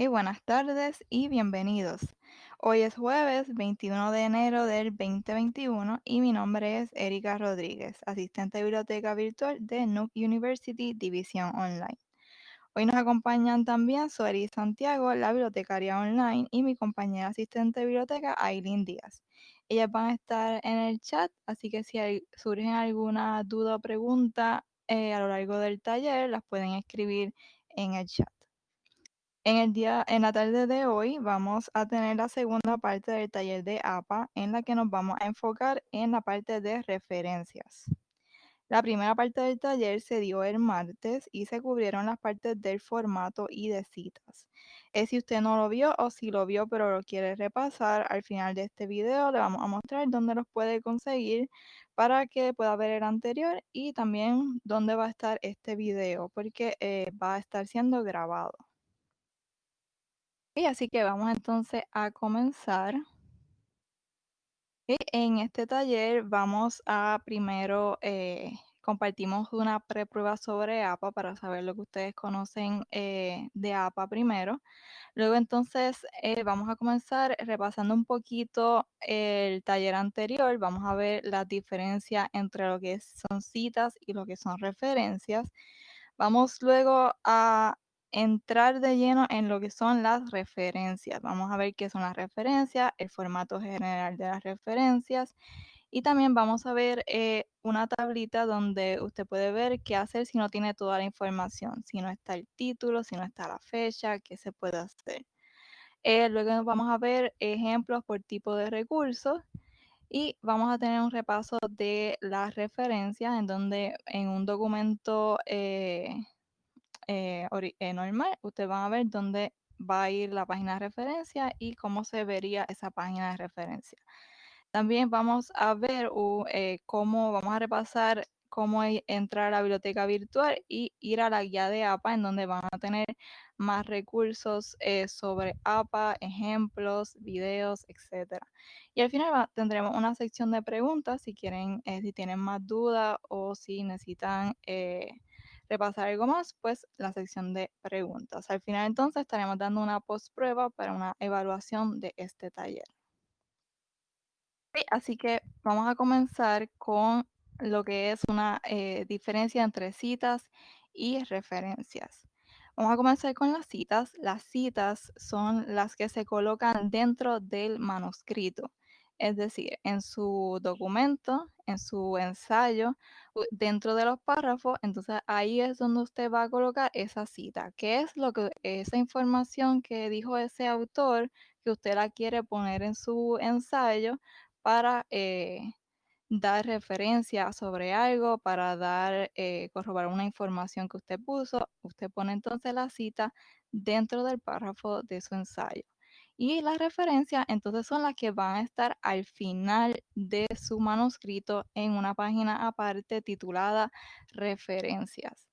Y buenas tardes y bienvenidos. Hoy es jueves 21 de enero del 2021 y mi nombre es Erika Rodríguez, asistente de biblioteca virtual de Nuke University División Online. Hoy nos acompañan también Sueri Santiago, la bibliotecaria online, y mi compañera asistente de biblioteca, Aileen Díaz. Ellas van a estar en el chat, así que si surgen alguna duda o pregunta a lo largo del taller, las pueden escribir en el chat. En la tarde de hoy vamos a tener la segunda parte del taller de APA en la que nos vamos a enfocar en la parte de referencias. La primera parte del taller se dio el martes y se cubrieron las partes del formato y de citas. Si usted no lo vio o si lo vio pero lo quiere repasar, al final de este video le vamos a mostrar dónde los puede conseguir para que pueda ver el anterior y también dónde va a estar este video porque va a estar siendo grabado. Y así que vamos entonces a comenzar. Y en este taller vamos a primero, compartimos una preprueba sobre APA para saber lo que ustedes conocen de APA primero. Luego entonces vamos a comenzar repasando un poquito el taller anterior. Vamos a ver la diferencia entre lo que son citas y lo que son referencias. Vamos luego a entrar de lleno en lo que son las referencias. Vamos a ver qué son las referencias, el formato general de las referencias y también vamos a ver una tablita donde usted puede ver qué hacer si no tiene toda la información, si no está el título, si no está la fecha, qué se puede hacer. Luego vamos a ver ejemplos por tipo de recursos y vamos a tener un repaso de las referencias en donde en un documento normal, ustedes van a ver dónde va a ir la página de referencia y cómo se vería esa página de referencia. También vamos a ver cómo vamos a repasar cómo entrar a la biblioteca virtual y ir a la guía de APA, en donde van a tener más recursos sobre APA, ejemplos, videos, etcétera. Y al final tendremos una sección de preguntas si quieren, si tienen más dudas o si necesitan repasar algo más, pues la sección de preguntas. Al final entonces estaremos dando una postprueba para una evaluación de este taller. Sí, así que vamos a comenzar con lo que es una diferencia entre citas y referencias. Vamos a comenzar con las citas. Las citas son las que se colocan dentro del manuscrito, es decir, en su documento, en su ensayo, dentro de los párrafos. Entonces ahí es donde usted va a colocar esa cita, que es lo que esa información que dijo ese autor que usted la quiere poner en su ensayo para dar referencia sobre algo, para dar, corroborar una información que usted puso. Usted pone entonces la cita dentro del párrafo de su ensayo. Y las referencias entonces son las que van a estar al final de su manuscrito en una página aparte titulada Referencias.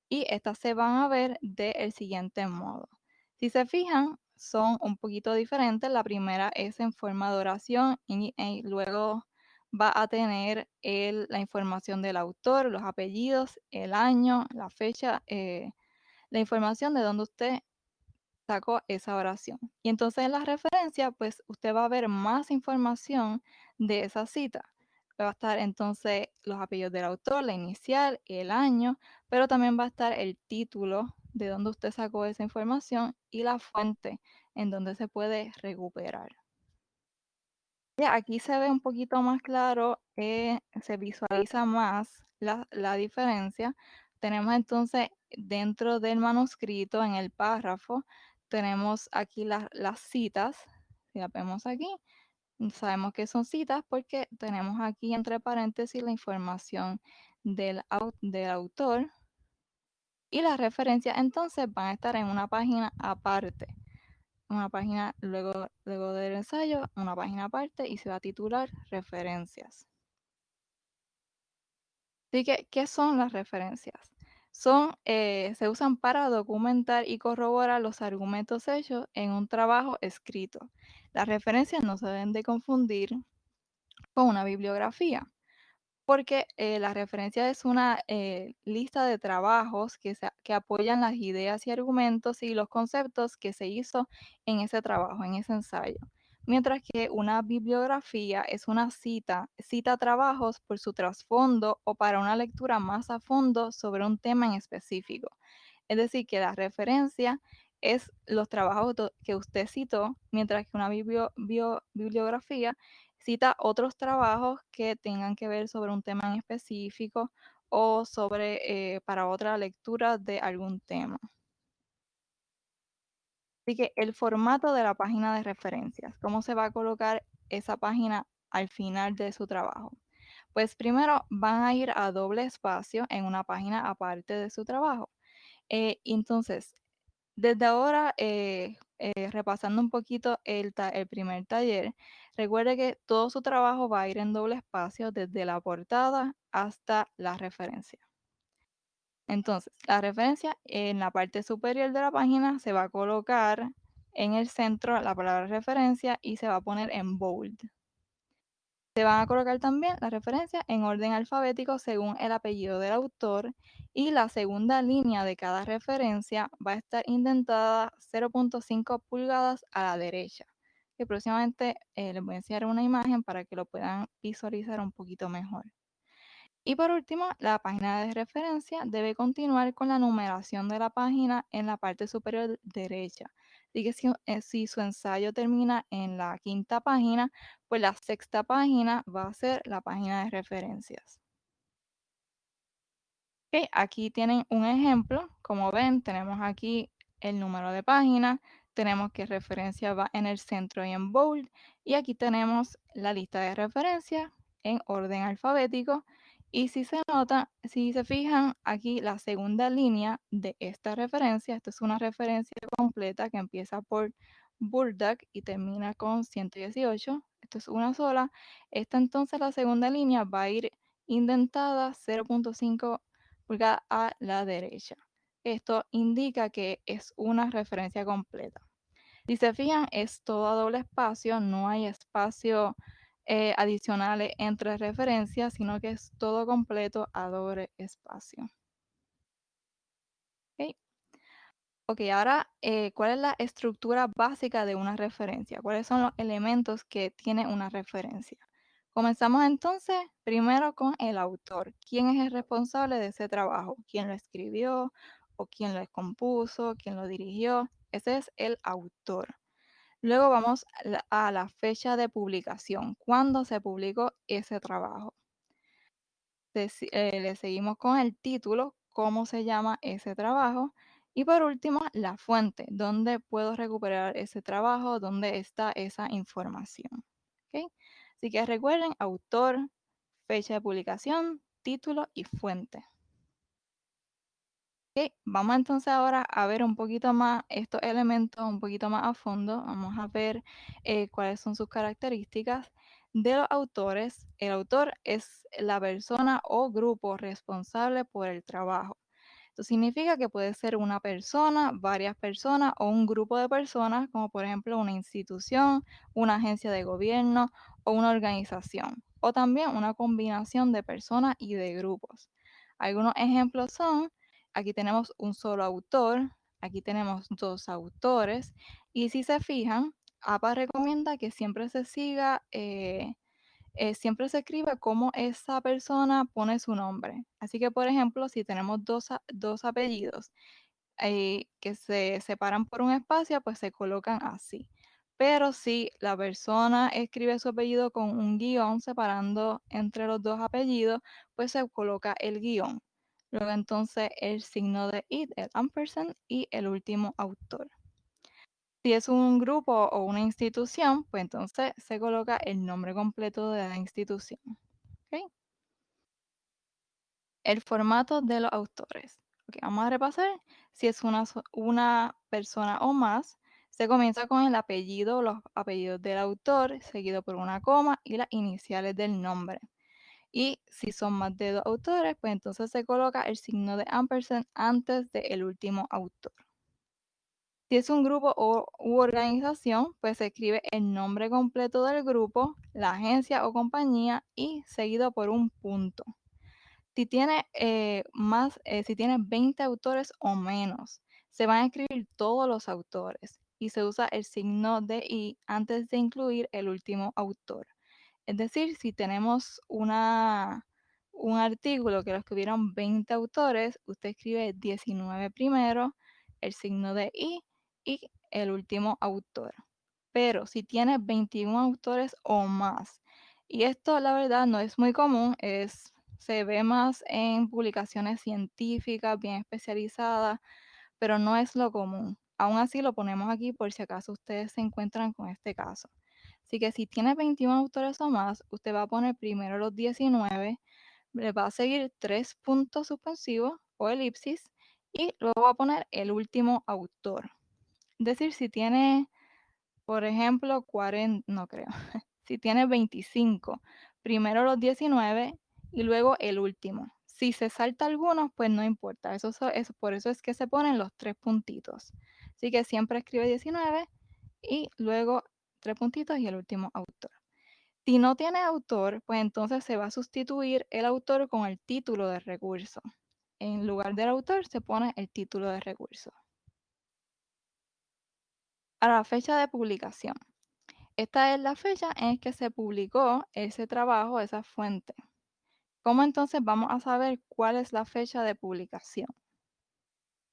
Y estas se van a ver del siguiente modo. Si se fijan, son un poquito diferentes. La primera es en forma de oración y luego va a tener la información del autor, los apellidos, el año, la fecha, la información de dónde usted sacó esa oración. Y entonces en la referencia, pues usted va a ver más información de esa cita. Va a estar entonces los apellidos del autor, la inicial, el año, pero también va a estar el título de dónde usted sacó esa información y la fuente en donde se puede recuperar. Ya, aquí se ve un poquito más claro, se visualiza más la diferencia. Tenemos entonces dentro del manuscrito, en el párrafo, tenemos aquí las citas. Si las vemos aquí, sabemos que son citas porque tenemos aquí entre paréntesis la información del autor y las referencias entonces van a estar en una página aparte. Una página luego del ensayo, una página aparte y se va a titular referencias. Así que, ¿qué son las referencias? Se usan para documentar y corroborar los argumentos hechos en un trabajo escrito. Las referencias no se deben de confundir con una bibliografía. porque la referencia es una lista de trabajos que apoyan las ideas y argumentos y los conceptos que se hizo en ese trabajo, en ese ensayo. Mientras que una bibliografía es una cita trabajos por su trasfondo o para una lectura más a fondo sobre un tema en específico. Es decir, que la referencia es los trabajos que usted citó, mientras que una bibliografía cita otros trabajos que tengan que ver sobre un tema en específico o sobre para otra lectura de algún tema. Así que el formato de la página de referencias, ¿cómo se va a colocar esa página al final de su trabajo? Pues primero van a ir a doble espacio en una página aparte de su trabajo. Entonces, desde ahora, repasando un poquito el primer taller, recuerde que todo su trabajo va a ir en doble espacio desde la portada hasta la referencia. Entonces, la referencia en la parte superior de la página se va a colocar en el centro la palabra referencia y se va a poner en bold. Se van a colocar también las referencias en orden alfabético según el apellido del autor y la segunda línea de cada referencia va a estar indentada 0.5 pulgadas a la derecha. Que próximamente les voy a enseñar una imagen para que lo puedan visualizar un poquito mejor. Y por último, la página de referencia debe continuar con la numeración de la página en la parte superior derecha. Así que si su ensayo termina en la quinta página, pues la sexta página va a ser la página de referencias. Ok, aquí tienen un ejemplo. Como ven, tenemos aquí el número de página, tenemos que referencia va en el centro y en bold, y aquí tenemos la lista de referencias en orden alfabético. Y si se nota, si se fijan aquí la segunda línea de esta referencia, esta es una referencia completa que empieza por Burdak y termina con 118. Esto es una sola. Esta entonces la segunda línea va a ir indentada 0.5 pulgada a la derecha. Esto indica que es una referencia completa. Si se fijan, es todo a doble espacio, no hay espacio adicionales entre referencias, sino que es todo completo a doble espacio. ¿Ok? Ok, ahora, ¿cuál es la estructura básica de una referencia? ¿Cuáles son los elementos que tiene una referencia? Comenzamos entonces primero con el autor. ¿Quién es el responsable de ese trabajo? ¿Quién lo escribió o quién lo compuso? ¿Quién lo dirigió? Ese es el autor. Luego vamos a la fecha de publicación. ¿Cuándo se publicó ese trabajo? Le seguimos con el título, cómo se llama ese trabajo. Y por último, la fuente, dónde puedo recuperar ese trabajo, dónde está esa información. ¿Ok? Así que recuerden, autor, fecha de publicación, título y fuente. Ok, vamos entonces ahora a ver un poquito más estos elementos, un poquito más a fondo. Vamos a ver cuáles son sus características de los autores. El autor es la persona o grupo responsable por el trabajo. Esto significa que puede ser una persona, varias personas o un grupo de personas, como por ejemplo una institución, una agencia de gobierno o una organización, o también una combinación de personas y de grupos. Algunos ejemplos son, aquí tenemos un solo autor, aquí tenemos dos autores, y si se fijan, APA recomienda que siempre se siga siempre se escribe cómo esa persona pone su nombre. Así que, por ejemplo, si tenemos dos apellidos que se separan por un espacio, pues se colocan así. Pero si la persona escribe su apellido con un guión separando entre los dos apellidos, pues se coloca el guión. Luego entonces el signo de it, el ampersand y el último autor. Si es un grupo o una institución, pues entonces se coloca el nombre completo de la institución. ¿Ok? El formato de los autores. Ok, vamos a repasar. Si es una persona o más, se comienza con el apellido, los apellidos del autor, seguido por una coma y las iniciales del nombre. Y si son más de dos autores, pues entonces se coloca el signo de ampersand antes del último autor. Si es un grupo u organización, pues se escribe el nombre completo del grupo, la agencia o compañía y seguido por un punto. Si tiene si tiene 20 autores o menos, se van a escribir todos los autores y se usa el signo de "y" antes de incluir el último autor. Es decir, si tenemos un artículo que lo escribieron 20 autores, usted escribe 19 primero, el signo de y el último autor. Pero si tiene 21 autores o más, y esto la verdad no es muy común, se ve más en publicaciones científicas bien especializadas, pero no es lo común. Aún así lo ponemos aquí por si acaso ustedes se encuentran con este caso. Así que si tiene 21 autores o más, usted va a poner primero los 19, le va a seguir 3 puntos suspensivos o elipsis y luego va a poner el último autor. Es decir, si tiene, por ejemplo, 40, no creo, si tiene 25, primero los 19 y luego el último. Si se salta algunos, pues no importa. Por eso es que se ponen los 3 puntitos. Así que siempre escribe 19 y luego 3 puntitos y el último autor. Si no tiene autor, pues entonces se va a sustituir el autor con el título de recurso. En lugar del autor se pone el título de recurso. A la fecha de publicación. Esta es la fecha en que se publicó ese trabajo, esa fuente. ¿Cómo entonces vamos a saber cuál es la fecha de publicación?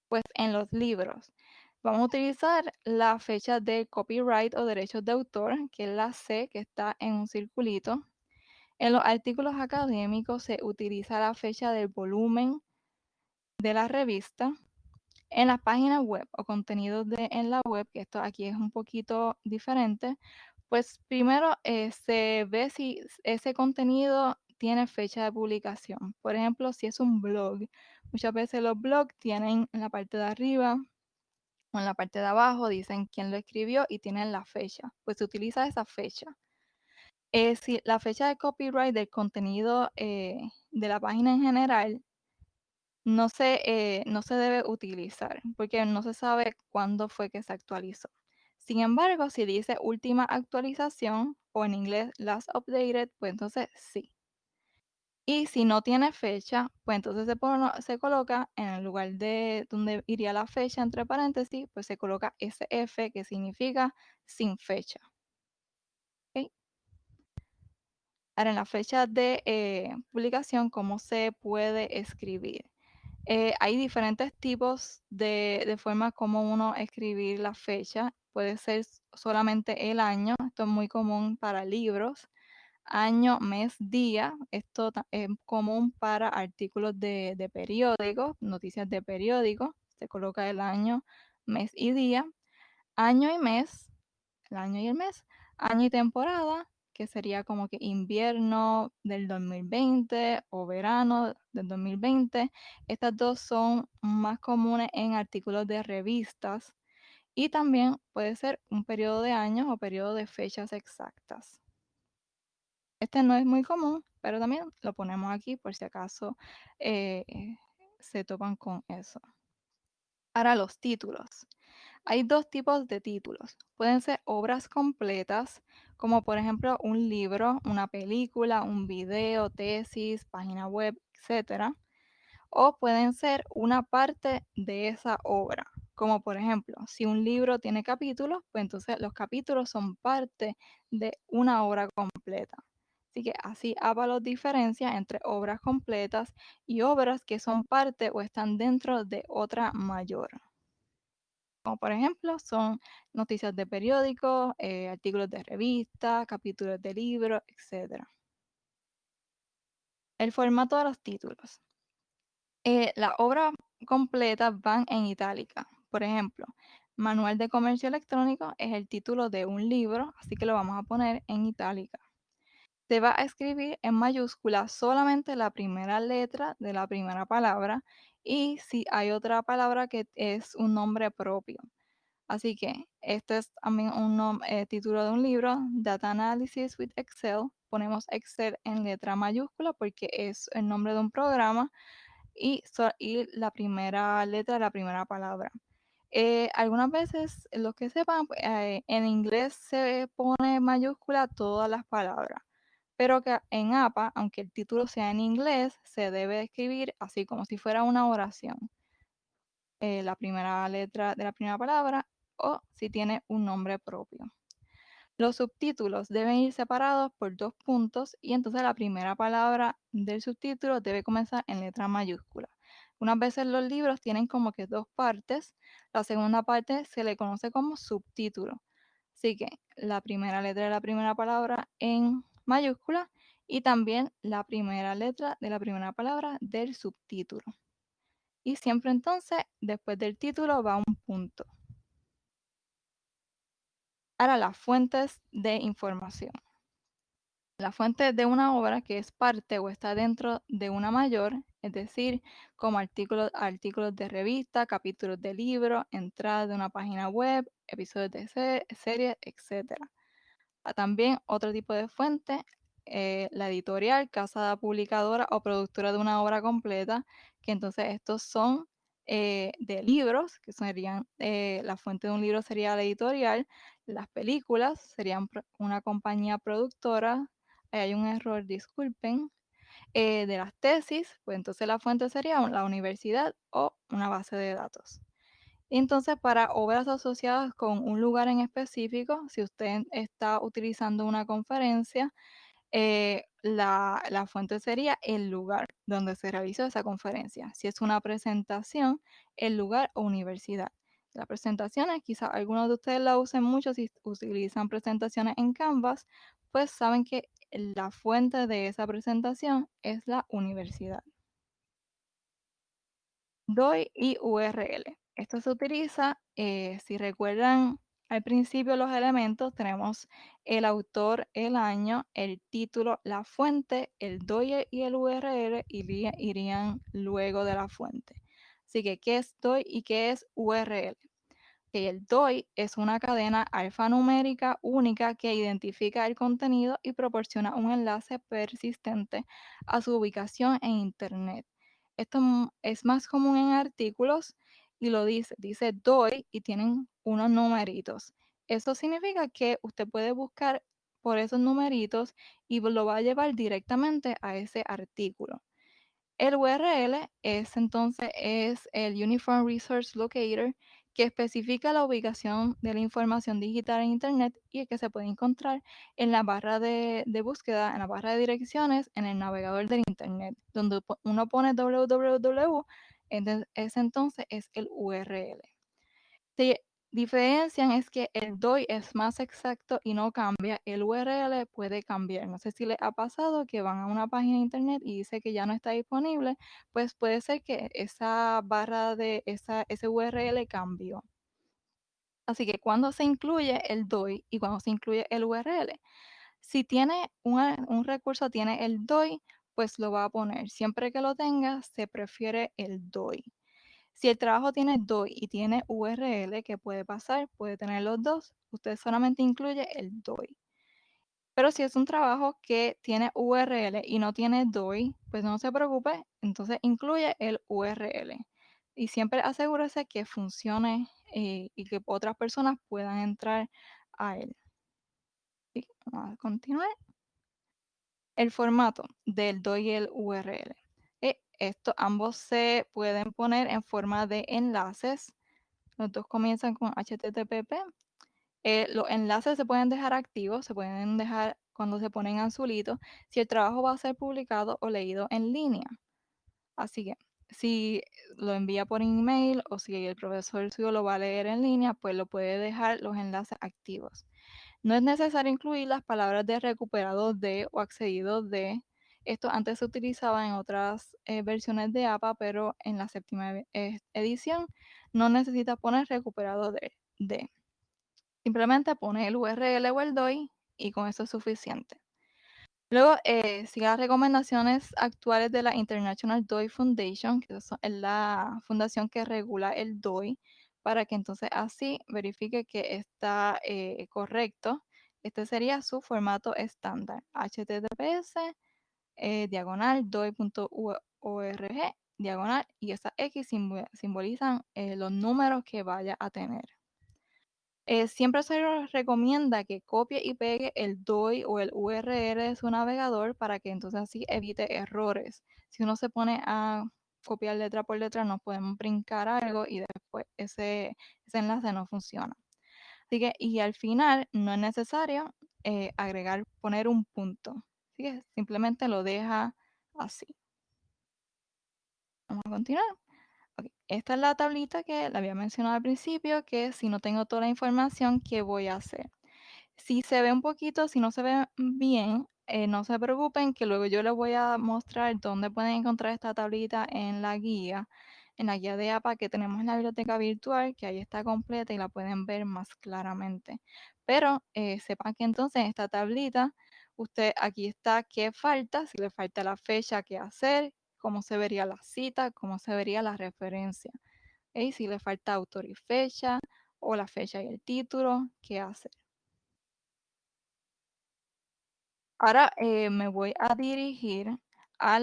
Pues en los libros. Vamos a utilizar la fecha de copyright o derechos de autor, que es la C que está en un circulito. En los artículos académicos se utiliza la fecha del volumen de la revista. En las páginas web o contenidos en la web, que esto aquí es un poquito diferente, pues primero se ve si ese contenido tiene fecha de publicación. Por ejemplo, si es un blog, muchas veces los blogs tienen en la parte de arriba o en la parte de abajo, dicen quién lo escribió y tienen la fecha. Pues se utiliza esa fecha. Si la fecha de copyright del contenido de la página en general no se debe utilizar porque no se sabe cuándo fue que se actualizó. Sin embargo, si dice última actualización o en inglés last updated, pues entonces sí. Y si no tiene fecha, pues entonces se coloca en el lugar de donde iría la fecha, entre paréntesis, pues se coloca SF, que significa sin fecha. ¿Ok? Ahora, en la fecha de publicación, ¿cómo se puede escribir? Hay diferentes tipos de formas como uno escribir la fecha. Puede ser solamente el año, esto es muy común para libros. Año, mes, día, esto es común para artículos de periódicos, noticias de periódicos. Se coloca el año, mes y día. Año y mes, el año y el mes. Año y temporada, que sería como que invierno del 2020 o verano del 2020. Estas dos son más comunes en artículos de revistas y también puede ser un periodo de años o periodo de fechas exactas. Este no es muy común, pero también lo ponemos aquí por si acaso eh, se topan con eso. Ahora los títulos. Hay dos tipos de títulos. Pueden ser obras completas, como por ejemplo un libro, una película, un video, tesis, página web, etcétera. O pueden ser una parte de esa obra, como por ejemplo, si un libro tiene capítulos, pues entonces los capítulos son parte de una obra completa. Así que así Ábalos diferencia entre obras completas y obras que son parte o están dentro de otra mayor. Como por ejemplo, son noticias de periódicos, artículos de revista, capítulos de libros, etc. El formato de los títulos. Las obras completas van en itálica. Por ejemplo, Manual de Comercio Electrónico es el título de un libro, así que lo vamos a poner en itálica. Se va a escribir en mayúscula solamente la primera letra de la primera palabra y si hay otra palabra que es un nombre propio. Así que este es también un título de un libro, Data Analysis with Excel. Ponemos Excel en letra mayúscula porque es el nombre de un programa y la primera letra de la primera palabra. Algunas veces, los que sepan, en inglés se pone mayúscula todas las palabras, pero que en APA, aunque el título sea en inglés, se debe escribir así como si fuera una oración. La primera letra de la primera palabra o si tiene un nombre propio. Los subtítulos deben ir separados por 2 puntos y entonces la primera palabra del subtítulo debe comenzar en letra mayúscula. Unas veces los libros tienen como que 2 partes. La segunda parte se le conoce como subtítulo. Así que la primera letra de la primera palabra en mayúscula y también la primera letra de la primera palabra del subtítulo. Y siempre entonces, después del título va un punto. Ahora, las fuentes de información. La fuente de una obra que es parte o está dentro de una mayor, es decir, como artículos de revista, capítulos de libro, entradas de una página web, episodios de series, etc. También otro tipo de fuente, la editorial, casa publicadora o productora de una obra completa, que entonces estos son de libros, que serían, la fuente de un libro sería la editorial, las películas serían una compañía productora, ahí hay un error, disculpen, de las tesis, pues entonces la fuente sería la universidad o una base de datos. Entonces, para obras asociadas con un lugar en específico, si usted está utilizando una conferencia, la fuente sería el lugar donde se realizó esa conferencia. Si es una presentación, el lugar o universidad. Las presentaciones, quizás algunos de ustedes la usen mucho si utilizan presentaciones en Canvas, pues saben que la fuente de esa presentación es la universidad. DOI y URL. Esto se utiliza, si recuerdan al principio los elementos, tenemos el autor, el año, el título, la fuente, el DOI y el URL irían luego de la fuente. Así que, ¿qué es DOI y qué es URL? Que el DOI es una cadena alfanumérica única que identifica el contenido y proporciona un enlace persistente a su ubicación en Internet. Esto es más común en artículos y dice DOI y tienen unos numeritos. Eso significa que usted puede buscar por esos numeritos y lo va a llevar directamente a ese artículo. El URL es el Uniform Resource Locator, que especifica la ubicación de la información digital en Internet y que se puede encontrar en la barra de búsqueda, en la barra de direcciones, en el navegador del Internet, donde uno pone www, ese entonces es el URL. Se diferencian es que el DOI es más exacto y no cambia, el URL puede cambiar. No sé si les ha pasado que van a una página de internet y dice que ya no está disponible, pues puede ser que esa barra de ese URL cambió. Así que cuando se incluye el DOI y cuando se incluye el URL, si tiene un recurso, tiene el DOI, pues lo va a poner. Siempre que lo tenga, se prefiere el DOI. Si el trabajo tiene DOI y tiene URL, ¿qué puede pasar? Puede tener los dos. Usted solamente incluye el DOI. Pero si es un trabajo que tiene URL y no tiene DOI, pues no se preocupe, entonces incluye el URL. Y siempre asegúrese que funcione y que otras personas puedan entrar a él. Sí, vamos a continuar. El formato del DOI y el URL. Ambos se pueden poner en forma de enlaces. Los dos comienzan con HTTP. Los enlaces se pueden dejar activos, se pueden dejar cuando se ponen azulitos, si el trabajo va a ser publicado o leído en línea. Así que si lo envía por email o si el profesor suyo lo va a leer en línea, pues lo puede dejar los enlaces activos. No es necesario incluir las palabras de recuperado de o accedido de. Esto antes se utilizaba en otras versiones de APA, pero en la séptima edición no necesita poner recuperado de. Simplemente pone el URL o el DOI y con eso es suficiente. Luego, sigue las recomendaciones actuales de la International DOI Foundation, que es la fundación que regula el DOI, para que entonces así verifique que está correcto. Este sería su formato estándar, https diagonal doi.org diagonal y esas X simbolizan los números que vaya a tener. Siempre se recomienda que copie y pegue el DOI o el URL de su navegador para que entonces así evite errores. Si uno se pone a copiar letra por letra, nos podemos brincar algo y después ese enlace no funciona. Así que, y al final no es necesario poner un punto. Así que simplemente lo deja así. Vamos a continuar. Ok, esta es la tablita que le había mencionado al principio, que si no tengo toda la información, ¿qué voy a hacer? Si se ve un poquito, si no se ve bien, no se preocupen que luego yo les voy a mostrar dónde pueden encontrar esta tablita en la guía de APA que tenemos en la biblioteca virtual, que ahí está completa y la pueden ver más claramente. Pero sepan que entonces en esta tablita, usted aquí está qué falta, si le falta la fecha, qué hacer, cómo se vería la cita, cómo se vería la referencia. ¿Ok? Si le falta autor y fecha, o la fecha y el título, qué hacer. Ahora me voy a dirigir a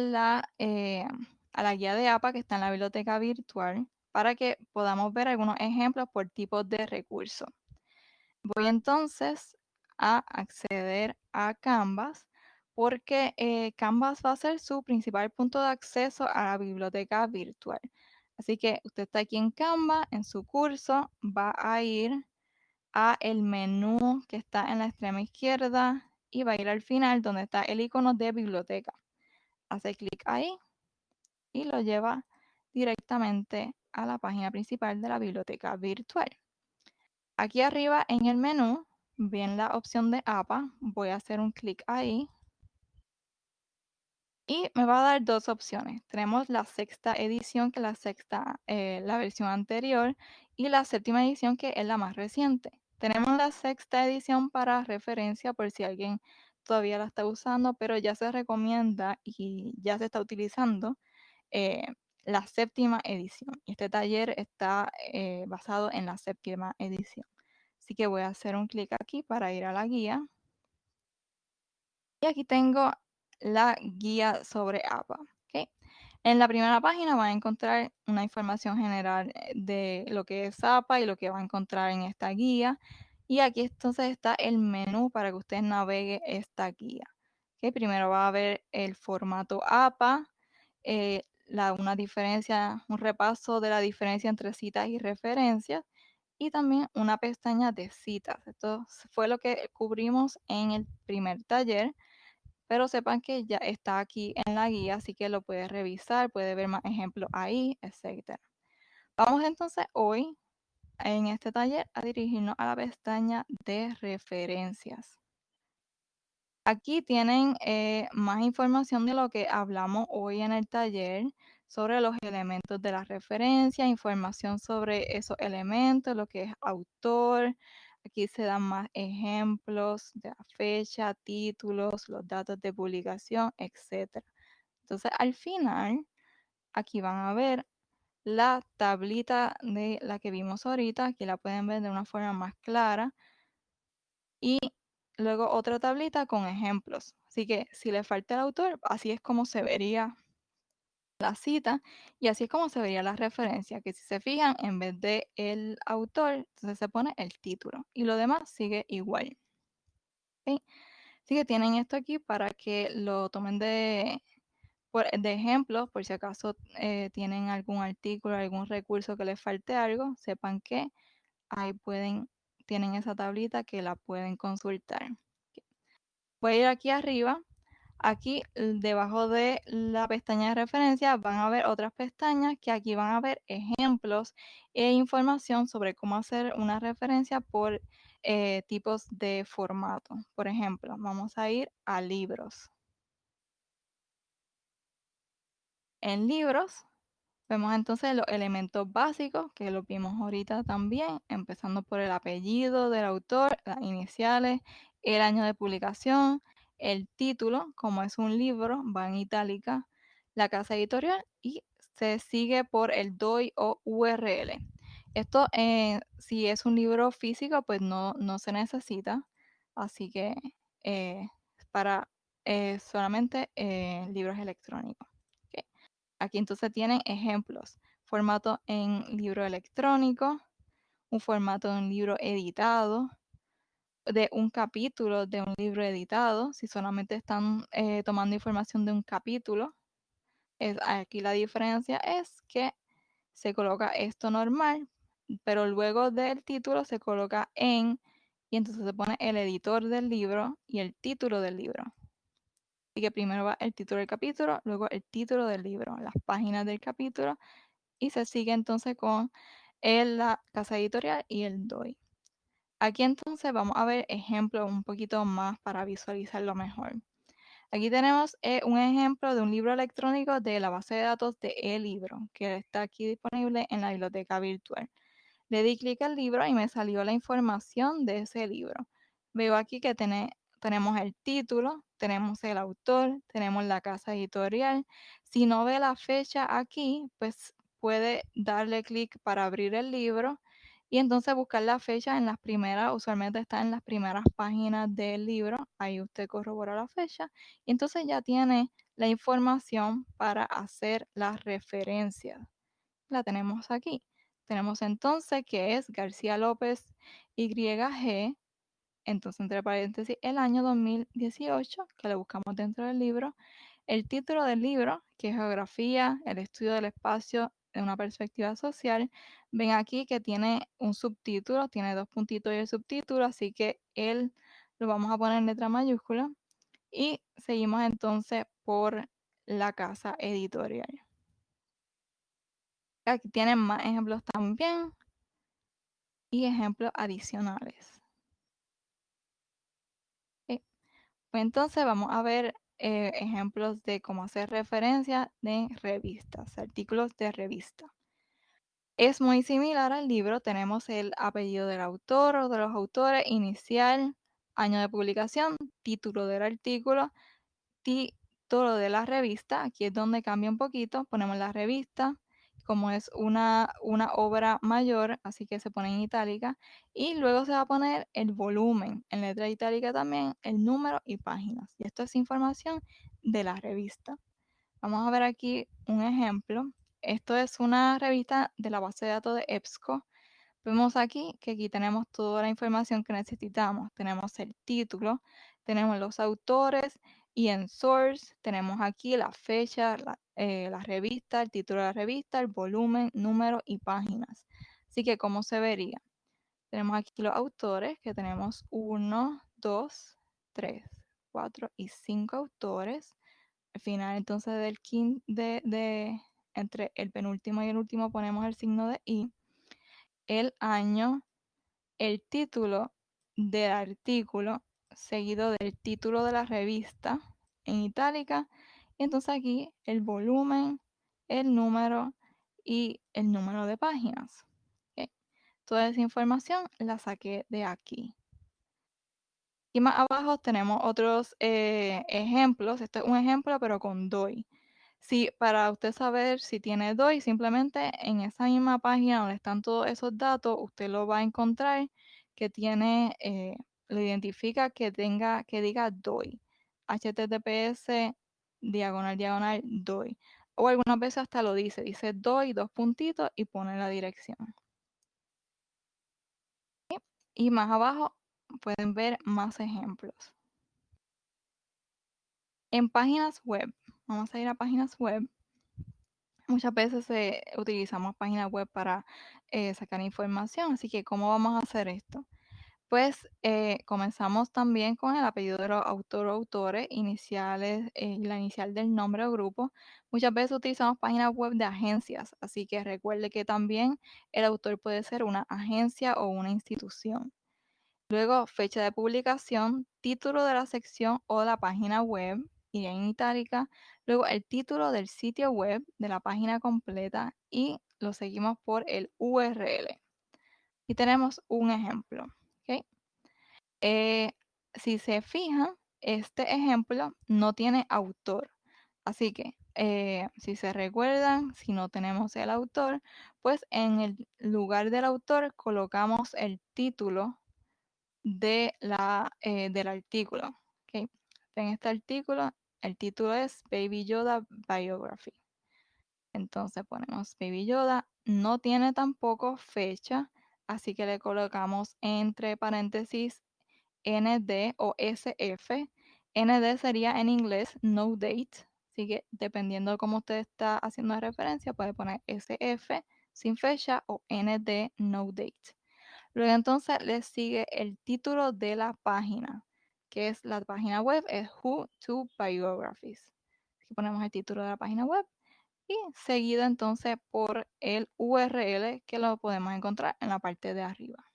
a la guía de APA que está en la biblioteca virtual para que podamos ver algunos ejemplos por tipos de recursos. Voy entonces a acceder a Canvas porque Canvas va a ser su principal punto de acceso a la biblioteca virtual. Así que usted está aquí en Canvas, en su curso, va a ir a el menú que está en la extrema izquierda y va a ir al final donde está el icono de biblioteca. Hace clic ahí y lo lleva directamente a la página principal de la biblioteca virtual. Aquí arriba en el menú, ven la opción de APA, voy a hacer un clic ahí y me va a dar dos opciones. Tenemos la sexta edición, que es la versión anterior, y la séptima edición, que es la más reciente. Tenemos la sexta edición para referencia por si alguien todavía la está usando, pero ya se recomienda y ya se está utilizando eh, la séptima edición. Y este taller está basado en la séptima edición. Así que voy a hacer un clic aquí para ir a la guía. Y aquí tengo la guía sobre APA. ¿Ok? En la primera página van a encontrar una información general de lo que es APA y lo que va a encontrar en esta guía. Y aquí entonces está el menú para que usted navegue esta guía. ¿Ok? Primero va a ver el formato APA, una diferencia, un repaso de la diferencia entre citas y referencias y también una pestaña de citas. Esto fue lo que cubrimos en el primer taller, pero sepan que ya está aquí en la guía, así que lo puede revisar, puede ver más ejemplos ahí, etcétera. Vamos entonces hoy en este taller a dirigirnos a la pestaña de referencias. Aquí tienen más información de lo que hablamos hoy en el taller sobre los elementos de la referencia, información sobre esos elementos, lo que es autor. Aquí se dan más ejemplos de la fecha, títulos, los datos de publicación, etc. Entonces, al final, aquí van a ver la tablita de la que vimos ahorita. Aquí la pueden ver de una forma más clara. Y luego otra tablita con ejemplos. Así que si le falta el autor, así es como se vería la cita y así es como se vería la referencia, que si se fijan, en vez de el autor, entonces se pone el título y lo demás sigue igual. ¿Ok? Así que tienen esto aquí para que lo tomen de ejemplo, por si acaso tienen algún artículo, algún recurso que les falte algo, sepan que ahí tienen esa tablita que la pueden consultar. Voy a ir aquí arriba. Aquí debajo de la pestaña de referencia van a ver otras pestañas que aquí van a ver ejemplos e información sobre cómo hacer una referencia por tipos de formato. Por ejemplo, vamos a ir a libros. En libros vemos entonces los elementos básicos que los vimos ahorita también, empezando por el apellido del autor, las iniciales, el año de publicación, el título, como es un libro, va en itálica, la casa editorial y se sigue por el DOI o URL. Esto, si es un libro físico, pues no se necesita, así que para solamente libros electrónicos. ¿Ok? Aquí entonces tienen ejemplos, formato en libro electrónico, un formato de un libro editado, de un capítulo de un libro editado, si solamente están tomando información de un capítulo. Aquí la diferencia es que se coloca esto normal, pero luego del título se coloca en, y entonces se pone el editor del libro y el título del libro. Así que primero va el título del capítulo, luego el título del libro, las páginas del capítulo, y se sigue entonces con la casa editorial y el DOI. Aquí entonces vamos a ver ejemplos un poquito más para visualizarlo mejor. Aquí tenemos un ejemplo de un libro electrónico de la base de datos de eLibro, que está aquí disponible en la biblioteca virtual. Le di clic al libro y me salió la información de ese libro. Veo aquí que tenemos el título, tenemos el autor, tenemos la casa editorial. Si no ve la fecha aquí, pues puede darle clic para abrir el libro y entonces buscar la fecha en las primeras, usualmente está en las primeras páginas del libro. Ahí usted corrobora la fecha y entonces ya tiene la información para hacer las referencias. La tenemos aquí. Tenemos entonces que es García López YG, entonces entre paréntesis el año 2018, que lo buscamos dentro del libro. El título del libro, que es Geografía, el estudio del espacio de una perspectiva social. Ven aquí que tiene un subtítulo, tiene dos puntitos y el subtítulo, así que él lo vamos a poner en letra mayúscula. Y seguimos entonces por la casa editorial. Aquí tienen más ejemplos también y ejemplos adicionales. Ok, pues entonces vamos a ver ejemplos de cómo hacer referencia de revistas, artículos de revista. Es muy similar al libro, tenemos el apellido del autor o de los autores, inicial, año de publicación, título del artículo, título de la revista. Aquí es donde cambia un poquito, ponemos la revista, como es una obra mayor, así que se pone en itálica, y luego se va a poner el volumen, en letra itálica también, el número y páginas. Y esto es información de la revista. Vamos a ver aquí un ejemplo. Esto es una revista de la base de datos de EBSCO. Vemos aquí que aquí tenemos toda la información que necesitamos. Tenemos el título, tenemos los autores y en source tenemos aquí la fecha, la revista, el título de la revista, el volumen, número y páginas. Así que, ¿cómo se vería? Tenemos aquí los autores, que tenemos 1, 2, 3, 4 y 5 autores. Al final, entonces, entre el penúltimo y el último ponemos el signo de i, el año, el título del artículo, seguido del título de la revista en itálica, y entonces aquí el volumen, el número y el número de páginas. ¿Ok? Toda esa información la saqué de aquí. Y más abajo tenemos otros ejemplos. Este es un ejemplo, pero con DOI. Sí, para usted saber si tiene DOI, simplemente en esa misma página donde están todos esos datos, usted lo va a encontrar que tiene, lo identifica que diga DOI. HTTPS diagonal diagonal DOI. O algunas veces hasta lo dice DOI, dos puntitos y pone la dirección. Y más abajo pueden ver más ejemplos. En páginas web, vamos a ir a páginas web. Muchas veces utilizamos páginas web para sacar información, así que ¿cómo vamos a hacer esto? Pues comenzamos también con el apellido de los autores o autores, iniciales, la inicial del nombre o grupo. Muchas veces utilizamos páginas web de agencias, así que recuerde que también el autor puede ser una agencia o una institución. Luego, fecha de publicación, título de la sección o de la página web, iría en itálica. Luego, el título del sitio web de la página completa y lo seguimos por el URL. Y tenemos un ejemplo. ¿Ok? Si se fijan, este ejemplo no tiene autor. Así que, si se recuerdan, si no tenemos el autor, pues en el lugar del autor colocamos el título del artículo. ¿Ok? En este artículo, el título es Baby Yoda Biography. Entonces ponemos Baby Yoda, no tiene tampoco fecha, así que le colocamos entre paréntesis ND o SF. ND sería en inglés no date, así que dependiendo de cómo usted está haciendo la referencia, puede poner SF sin fecha o ND no date. Luego entonces le sigue el título de la página, que es la página web, es Who to Biographies. Aquí ponemos el título de la página web y seguido entonces por el URL que lo podemos encontrar en la parte de arriba.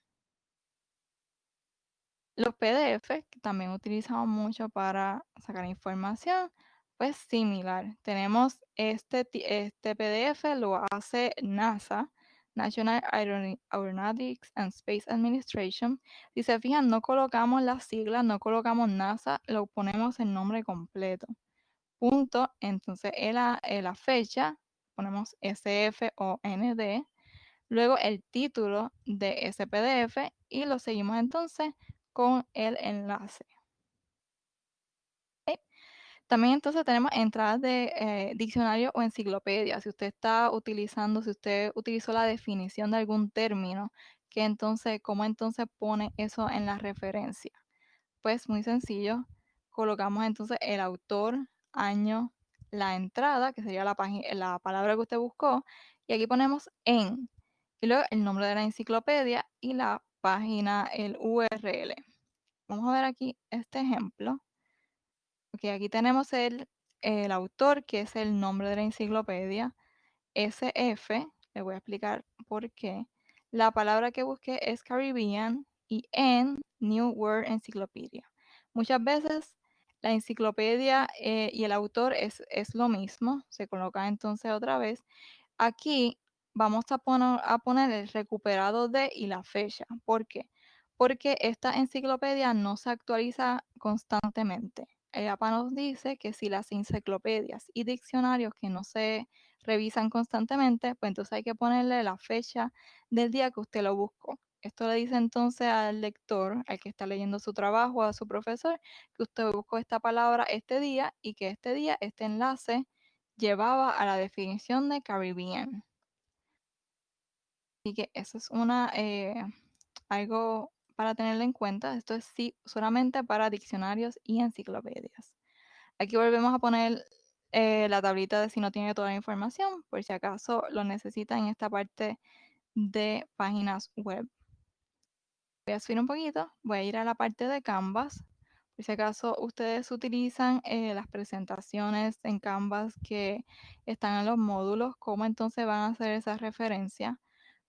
Los PDF, que también utilizamos mucho para sacar información, pues similar. Tenemos este PDF, lo hace NASA, National Aeronautics and Space Administration. Si se fijan, no colocamos las siglas, no colocamos NASA, lo ponemos el nombre completo. Punto, entonces en la fecha, ponemos SF o ND. Luego el título de ese PDF y lo seguimos entonces con el enlace. ¿Ok? También entonces tenemos entradas de diccionario o enciclopedia. Si usted está utilizando, si usted utilizó la definición de algún término, ¿cómo entonces pone eso en la referencia? Pues muy sencillo, colocamos entonces el autor, año, la entrada, que sería la palabra que usted buscó, y aquí ponemos en, y luego el nombre de la enciclopedia y la página, el URL. Vamos a ver aquí este ejemplo. Ok, aquí tenemos el autor, que es el nombre de la enciclopedia, SF, le voy a explicar por qué. La palabra que busqué es Caribbean y en New World Encyclopedia. Muchas veces la enciclopedia y el autor es lo mismo, se coloca entonces otra vez. Aquí vamos a poner el recuperado de y la fecha. ¿Por qué? Porque esta enciclopedia no se actualiza constantemente. El APA nos dice que si las enciclopedias y diccionarios que no se revisan constantemente, pues entonces hay que ponerle la fecha del día que usted lo buscó. Esto le dice entonces al lector, al que está leyendo su trabajo, a su profesor, que usted buscó esta palabra este día y que este día, este enlace, llevaba a la definición de Caribbean. Así que eso es algo para tenerlo en cuenta. Esto es sí, solamente para diccionarios y enciclopedias. Aquí volvemos a poner la tablita de si no tiene toda la información, por si acaso lo necesita en esta parte de páginas web. Voy a subir un poquito, voy a ir a la parte de Canvas. Por si acaso ustedes utilizan las presentaciones en Canvas que están en los módulos, ¿cómo entonces van a hacer esa referencia?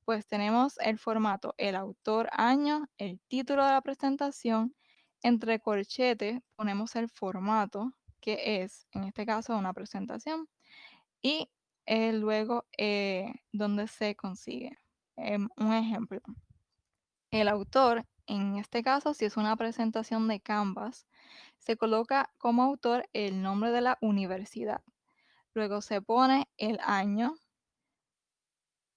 Pues tenemos el formato, el autor, año, el título de la presentación. Entre corchetes ponemos el formato, que es, en este caso, una presentación. Y luego, dónde se consigue. Un ejemplo. El autor, en este caso, si es una presentación de Canvas, se coloca como autor el nombre de la universidad. Luego se pone el año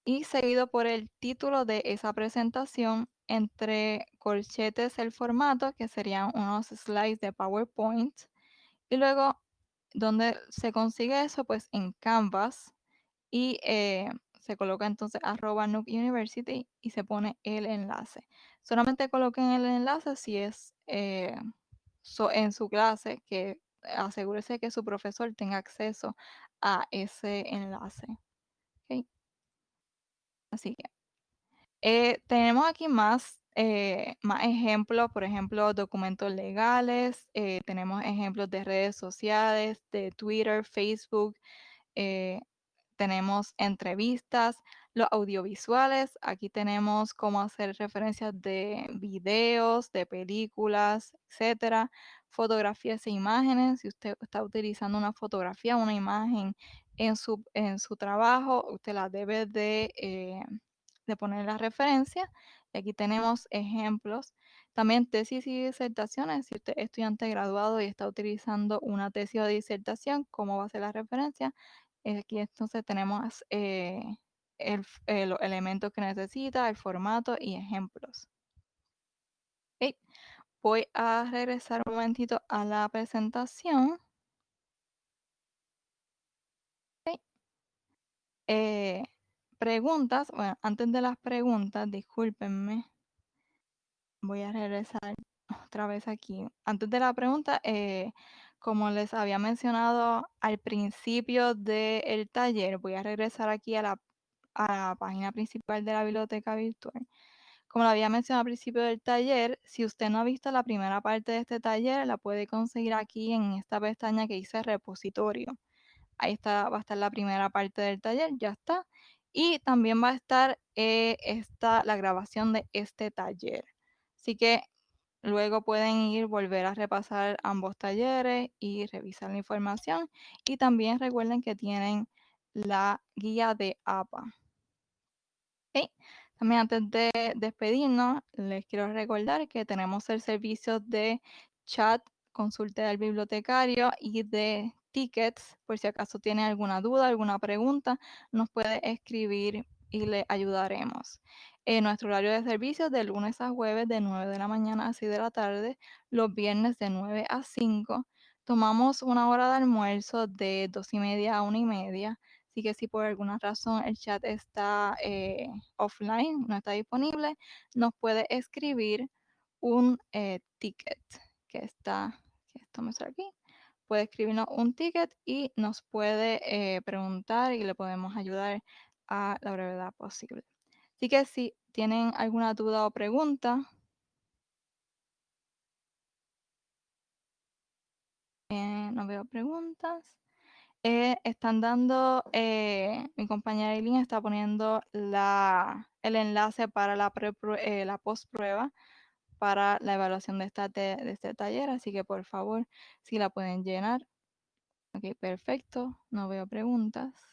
y seguido por el título de esa presentación, entre corchetes el formato, que serían unos slides de PowerPoint. Y luego, donde se consigue eso, pues en Canvas y se coloca entonces @Nuke University y se pone el enlace. Solamente coloquen el enlace si es en su clase, que asegúrese que su profesor tenga acceso a ese enlace. ¿Ok? Así que tenemos aquí más ejemplos, por ejemplo, documentos legales, tenemos ejemplos de redes sociales, de Twitter, Facebook, eh, tenemos entrevistas, los audiovisuales, aquí tenemos cómo hacer referencias de videos, de películas, etcétera, fotografías e imágenes, si usted está utilizando una fotografía, una imagen en su trabajo, usted la debe de poner la referencia. Y aquí tenemos ejemplos. También tesis y disertaciones, si usted es estudiante graduado y está utilizando una tesis o disertación, ¿cómo va a ser la referencia? Aquí entonces tenemos los elementos que necesita, el formato y ejemplos. Ok, voy a regresar un momentito a la presentación. Ok, eh, preguntas. Bueno, antes de las preguntas, discúlpenme, voy a regresar otra vez aquí. Antes de la pregunta, como les había mencionado al principio del taller, voy a regresar aquí a la página principal de la biblioteca virtual. Como lo había mencionado al principio del taller, si usted no ha visto la primera parte de este taller, la puede conseguir aquí en esta pestaña que dice repositorio. Ahí está, va a estar la primera parte del taller, ya está. Y también va a estar la grabación de este taller. Así que luego pueden ir, volver a repasar ambos talleres y revisar la información. Y también recuerden que tienen la guía de APA. Ok. También antes de despedirnos, les quiero recordar que tenemos el servicio de chat, consulta del bibliotecario y de tickets. Por si acaso tiene alguna duda, alguna pregunta, nos puede escribir y le ayudaremos. Nuestro horario de servicio de lunes a jueves de 9 de la mañana a 6 de la tarde, los viernes de 9 a 5. Tomamos una hora de almuerzo de 2:30 a 1:30. Así que si por alguna razón el chat está offline, no está disponible, nos puede escribir un ticket que está, que esto me sale aquí. Puede escribirnos un ticket y nos puede preguntar y le podemos ayudar a la brevedad posible. Así que si tienen alguna duda o pregunta, no veo preguntas. Están dando, mi compañera Eileen está poniendo el enlace para la postprueba para la evaluación de este taller, así que por favor, si la pueden llenar. Ok, perfecto, no veo preguntas.